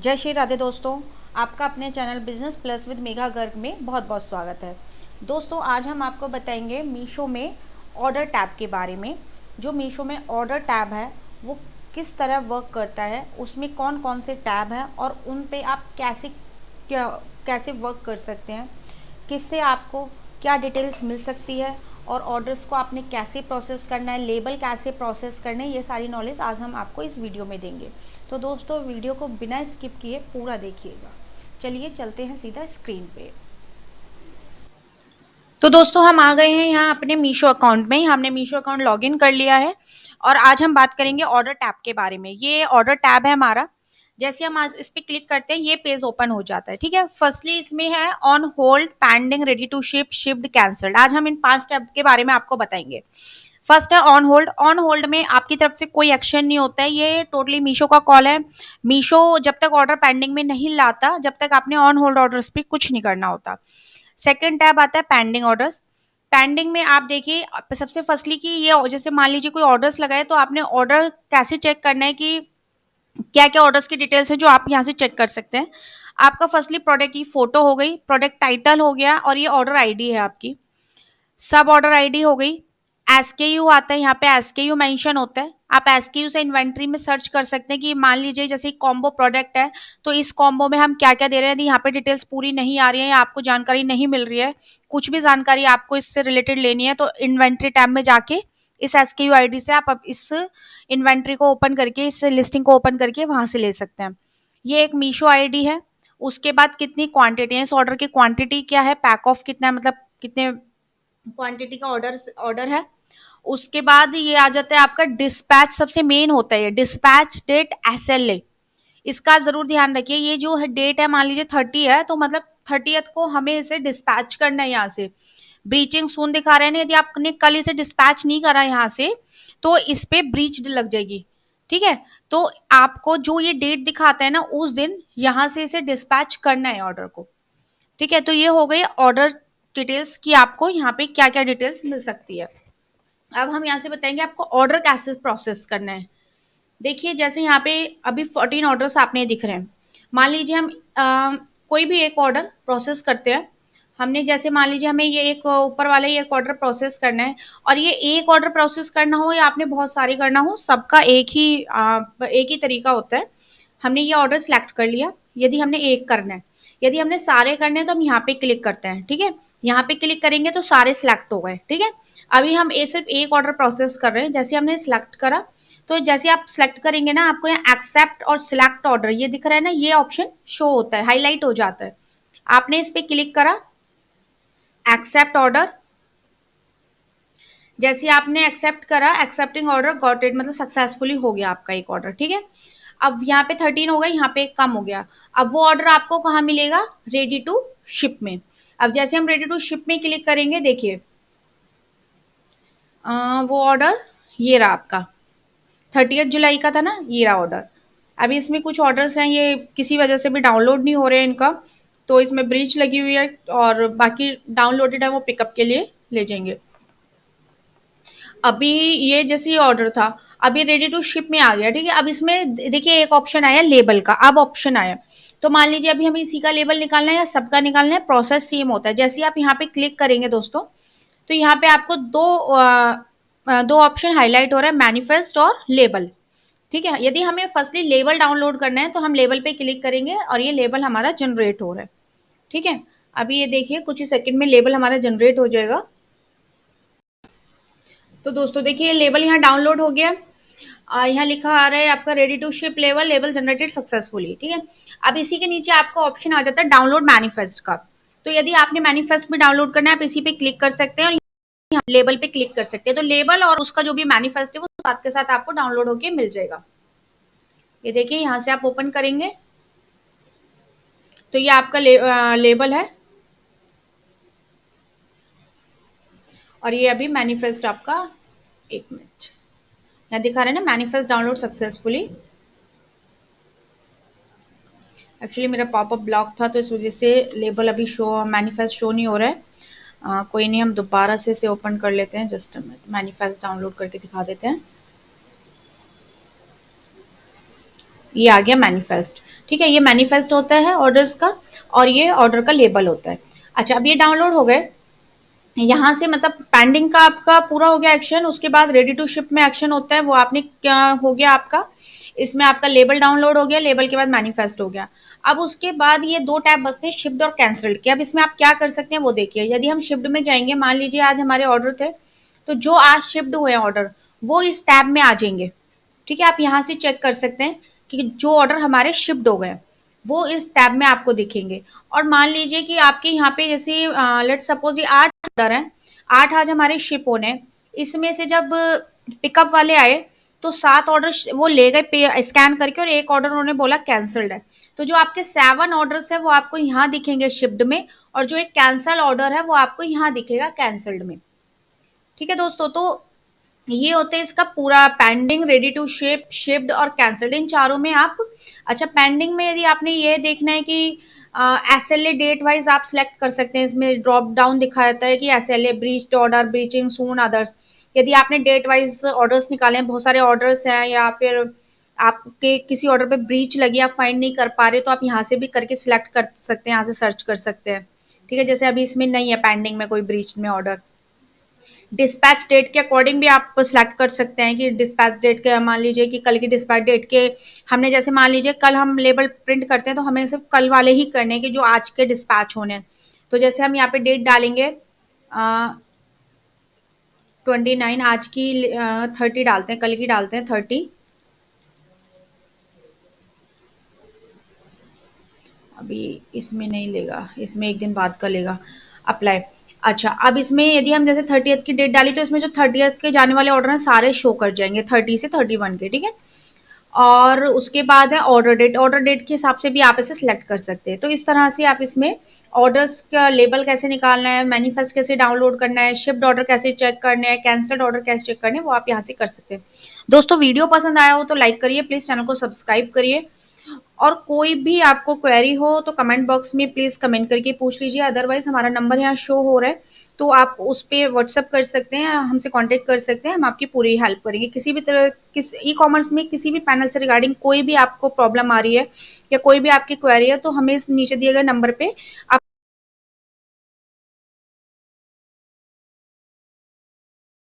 जय श्री राधे दोस्तों, आपका अपने channel business plus with Megha Garg में बहुत बहुत स्वागत है। दोस्तों, आज हम आपको बताएंगे मीशो में ऑर्डर टैब के बारे में। जो मीशो में ऑर्डर टैब है वो किस तरह वर्क करता है, उसमें कौन कौन से टैब हैं और उन पे आप कैसे वर्क कर सकते हैं, किससे आपको क्या डिटेल्स मिल सकती है और ऑर्डर्स को आपने कैसे प्रोसेस करना है, लेबल कैसे प्रोसेस करने हैं, ये सारी नॉलेज आज हम आपको इस वीडियो में देंगे। तो दोस्तों, वीडियो को बिना स्किप किए पूरा देखिएगा। चलिए चलते हैं सीधा स्क्रीन पे। तो दोस्तों, हम आ गए हैं यहाँ अपने मीशो अकाउंट में। हमने मीशो अकाउंट लॉगिन कर लिया है और आज हम बात करेंगे ऑर्डर टैब के बारे में। ये ऑर्डर टैब है हमारा। जैसे हम आज इस पे क्लिक करते हैं ये पेज ओपन हो जाता है। ठीक है, फर्स्टली इसमें है on hold, pending, ready to ship, shipped, cancelled. आज हम इन 5 टैब के बारे में आपको बताएंगे। फर्स्ट है ऑन होल्ड। ऑन होल्ड में आपकी तरफ से कोई एक्शन नहीं होता है, ये टोटली मीशो का कॉल है। मीशो जब तक ऑर्डर पेंडिंग में नहीं लाता, जब तक आपने ऑन होल्ड ऑर्डर्स पे कुछ नहीं करना होता। सेकंड टैब आता है पेंडिंग ऑर्डर्स। पेंडिंग में आप देखिए सबसे फर्स्टली कि ये जैसे मान लीजिए कोई ऑर्डर्स लगाए तो आपने ऑर्डर कैसे चेक करना है कि क्या क्या ऑर्डर्स की डिटेल्स है जो आप यहाँ से चेक कर सकते हैं। आपका फर्स्टली प्रोडक्ट की फोटो हो गई, प्रोडक्ट टाइटल हो गया और ये ऑर्डर आईडी है आपकी, सब ऑर्डर आईडी हो गई। एसकेयू आता है, यहाँ पे एसकेयू मेंशन होता है। आप एसकेयू से इन्वेंट्री में सर्च कर सकते हैं कि मान लीजिए जैसे कॉम्बो प्रोडक्ट है तो इस कॉम्बो में हम क्या क्या दे रहे हैं। यदि यहाँ पे डिटेल्स पूरी नहीं आ रही है या आपको जानकारी नहीं मिल रही है, कुछ भी जानकारी आपको इससे रिलेटेड लेनी है, तो इन्वेंट्री टैब में जाके इस एसकेयू आईडी से आप अब इस इन्वेंट्री को ओपन करके, इस लिस्टिंग को ओपन करके वहां से ले सकते हैं। ये एक मीशो आईडी है। उसके बाद कितनी क्वांटिटी है, इस ऑर्डर की क्वांटिटी क्या है, पैक ऑफ कितना है, मतलब कितने क्वांटिटी का ऑर्डर ऑर्डर है। उसके बाद ये आ जाता है आपका डिस्पैच, सबसे मेन होता है ये डिस्पैच डेट एसएलए। इसका आप जरूर ध्यान रखिए। ये जो है डेट है, मान लीजिए 30 है तो मतलब 30th को हमें इसे डिस्पैच करना है यहाँ से। ब्रीचिंग सून दिखा रहे हैं ना, यदि आपने कल इसे डिस्पैच नहीं करा यहाँ से तो इस पे ब्रीच लग जाएगी। ठीक है, तो आपको जो ये डेट दिखाता है ना उस दिन यहाँ से इसे डिस्पैच करना है ऑर्डर को। ठीक है, तो ये हो गई ऑर्डर डिटेल्स की आपको यहाँ पे क्या क्या डिटेल्स मिल सकती है। अब हम यहाँ से बताएंगे आपको ऑर्डर कैसे प्रोसेस करना है। देखिए जैसे यहाँ पे अभी 14 ऑर्डर्स आपने दिख रहे हैं। मान लीजिए हम कोई भी एक ऑर्डर प्रोसेस करते हैं। हमने जैसे मान लीजिए हमें ये एक ऊपर वाला ही एक ऑर्डर प्रोसेस करना है, और ये एक ऑर्डर प्रोसेस करना हो या आपने बहुत सारे करना हो, सबका एक ही तरीका होता है। हमने ये ऑर्डर सिलेक्ट कर लिया। यदि हमने एक करना है, यदि हमने सारे करने हैं तो हम यहाँ पे क्लिक करते हैं। ठीक है, यहाँ पे क्लिक करेंगे तो सारे सिलेक्ट हो गए। ठीक है, अभी हम सिर्फ एक ऑर्डर प्रोसेस कर रहे हैं। जैसे हमने सिलेक्ट करा तो जैसे आप सिलेक्ट करेंगे ना, आपको यहाँ एक्सेप्ट और सिलेक्ट ऑर्डर ये दिख रहा है ना, ये ऑप्शन शो होता है, हाईलाइट हो जाता है। आपने इस पे क्लिक करा, एक्सेप्ट ऑर्डर। जैसे आपने एक्सेप्ट करा, एक्सेप्टिंग ऑर्डर गॉट इट, मतलब सक्सेसफुली हो गया आपका एक ऑर्डर। ठीक है, अब यहाँ पे 13 हो गया, यहाँ पे एक कम हो गया। अब वो ऑर्डर आपको कहाँ मिलेगा, रेडी टू शिप में। अब जैसे हम रेडी टू शिप में क्लिक करेंगे, देखिए वो ऑर्डर ये रहा आपका, 30 जुलाई का था ना, ये रहा ऑर्डर। अभी इसमें कुछ ऑर्डर्स हैं, ये किसी वजह से भी डाउनलोड नहीं हो रहे हैं इनका, तो इसमें ब्रीच लगी हुई है, और बाकी डाउनलोडेड है वो पिकअप के लिए ले जाएंगे। अभी ये जैसे ऑर्डर था, अभी रेडी टू शिप में आ गया। ठीक है, अब इसमें देखिए एक ऑप्शन आया लेबल का, अब ऑप्शन आया। तो मान लीजिए अभी हमें इसी का लेबल निकालना है या सबका निकालना है, प्रोसेस सेम होता है। जैसे आप यहाँ पे क्लिक करेंगे दोस्तों, तो यहाँ पे आपको दो ऑप्शन हाईलाइट हो रहा है, मैनिफेस्ट और लेबल। ठीक है, यदि हमें फर्स्टली लेबल डाउनलोड करना है तो हम लेबल पे क्लिक करेंगे और ये लेबल हमारा जनरेट हो रहा है। ठीक है, अभी ये देखिए कुछ ही सेकंड में लेबल हमारा जनरेट हो जाएगा। तो दोस्तों देखिए लेबल यहाँ डाउनलोड हो गया। यहाँ लिखा आ रहा है आपका ready to ship label, label generated successfully. ठीक है, अब इसी के नीचे आपका ऑप्शन आ जाता है डाउनलोड मैनिफेस्ट का। तो यदि आपने मैनिफेस्ट भी डाउनलोड करना है, आप इसी पे क्लिक कर सकते हैं और यहाँ लेबल पे क्लिक कर सकते हैं। तो लेबल और उसका जो भी मैनिफेस्ट है वो साथ के साथ आपको डाउनलोड होके मिल जाएगा। ये देखिए यहाँ से आप ओपन करेंगे तो ये आपका लेबल है, और ये अभी मैनिफेस्ट आपका, एक मिनट, यहाँ दिखा रहे हैं ना मैनिफेस्ट डाउनलोड सक्सेसफुली। एक्चुअली मेरा पॉपअप ब्लॉक था तो इस वजह से लेबल अभी शो, मैनिफेस्ट शो नहीं हो रहा है। कोई नहीं, हम दोबारा से इसे ओपन कर लेते हैं। Just a minute, manifest download करके दिखा देते हैं। ये आ गया मैनिफेस्ट। ठीक है, ये मैनिफेस्ट होता है ऑर्डर्स का, और ये ऑर्डर का लेबल होता है। अच्छा, अब ये डाउनलोड हो गए। यहाँ से मतलब पेंडिंग का आपका पूरा हो गया एक्शन, उसके बाद रेडी टू शिप में एक्शन होता है वो आपने क्या हो गया आपका। इसमें आपका लेबल डाउनलोड हो गया, लेबल के बाद मैनिफेस्ट हो गया। अब उसके बाद ये दो टैब बचते हैं, शिप्ड और कैंसल्ड के। अब इसमें आप क्या कर सकते हैं वो देखिए। यदि हम शिप्ड में जाएंगे, मान लीजिए आज हमारे ऑर्डर थे, तो जो आज शिप्ड हुए ऑर्डर वो इस टैब में आ जाएंगे। ठीक है, आप यहाँ से चेक कर सकते हैं कि जो ऑर्डर हमारे शिप्ड हो गए वो इस टैब में आपको दिखेंगे। और मान लीजिए कि आपके यहाँ पे जैसे लेट सपोज ये 8 ऑर्डर हैं, 8 आज हमारे शिप होने हैं। इसमें से जब पिकअप वाले आए तो 7 ऑर्डर वो ले गए पे स्कैन करके, और एक ऑर्डर उन्होंने बोला कैंसल्ड है। तो जो आपके 7 ऑर्डर्स है वो आपको यहाँ दिखेंगे शिप्ड में, और जो एक कैंसल ऑर्डर है वो आपको यहाँ दिखेगा कैंसल्ड में। ठीक है दोस्तों, तो ये होते हैं इसका पूरा pending, ready to ship, shipped और कैंसल्ड, इन चारों में आप। अच्छा, पेंडिंग में यदि आपने ये देखना है कि एसएलए डेट वाइज आप सिलेक्ट कर सकते हैं। इसमें ड्रॉप डाउन दिखाता है कि एसएलए ब्रीच्ड ऑर्डर, ब्रीचिंग सून अदर्स। यदि आपने डेट वाइज ऑर्डर्स निकाले हैं, बहुत सारे ऑर्डर्स हैं, या फिर आपके किसी ऑर्डर पे ब्रीच लगी, आप फाइंड नहीं कर पा रहे, तो आप यहाँ से भी करके सिलेक्ट कर सकते हैं, यहाँ से सर्च कर सकते हैं। ठीक है, जैसे अभी इसमें नहीं है पेंडिंग में कोई ब्रीच में ऑर्डर। डिस्पैच डेट के अकॉर्डिंग भी आप सिलेक्ट कर सकते हैं कि डिस्पैच डेट के, मान लीजिए कि कल की डिस्पैच डेट के हमने, जैसे मान लीजिए कल हम लेबल प्रिंट करते हैं तो हमें सिर्फ कल वाले ही करने हैं कि जो आज के डिस्पैच होने हैं। तो जैसे हम यहाँ पे डेट डालेंगे 29, आज की 30 डालते हैं, कल की डालते हैं 30। अभी इसमें नहीं लेगा, इसमें एक दिन बाद का लेगा अप्लाई। अच्छा, अब इसमें यदि हम जैसे 30th की डेट डाली तो इसमें जो 30th के जाने वाले ऑर्डर हैं सारे शो कर जाएंगे, 30 से 31 के। ठीक है, और उसके बाद है ऑर्डर डेट। ऑर्डर डेट के हिसाब से भी आप इसे सिलेक्ट कर सकते हैं। तो इस तरह से आप इसमें ऑर्डर्स का लेबल कैसे निकालना है, मैनिफेस्ट कैसे डाउनलोड करना है, शिप्ड ऑर्डर कैसे चेक करने हैं, कैंसल्ड ऑर्डर कैसे चेक करने हैं, वो आप यहाँ से कर सकते हैं। दोस्तों, वीडियो पसंद आया हो तो लाइक करिए, प्लीज़ चैनल को सब्सक्राइब करिए। और कोई भी आपको क्वेरी हो तो कमेंट बॉक्स में प्लीज़ कमेंट करके पूछ लीजिए। अदरवाइज हमारा नंबर यहाँ शो हो रहा है, तो आप उस पर व्हाट्सअप कर सकते हैं, हमसे कांटेक्ट कर सकते हैं, हम आपकी पूरी हेल्प करेंगे। किसी भी तरह किस ई कॉमर्स में किसी भी पैनल से रिगार्डिंग कोई भी आपको प्रॉब्लम आ रही है या कोई भी आपकी क्वेरी है, तो हमें इस नीचे दिए गए नंबर पे आप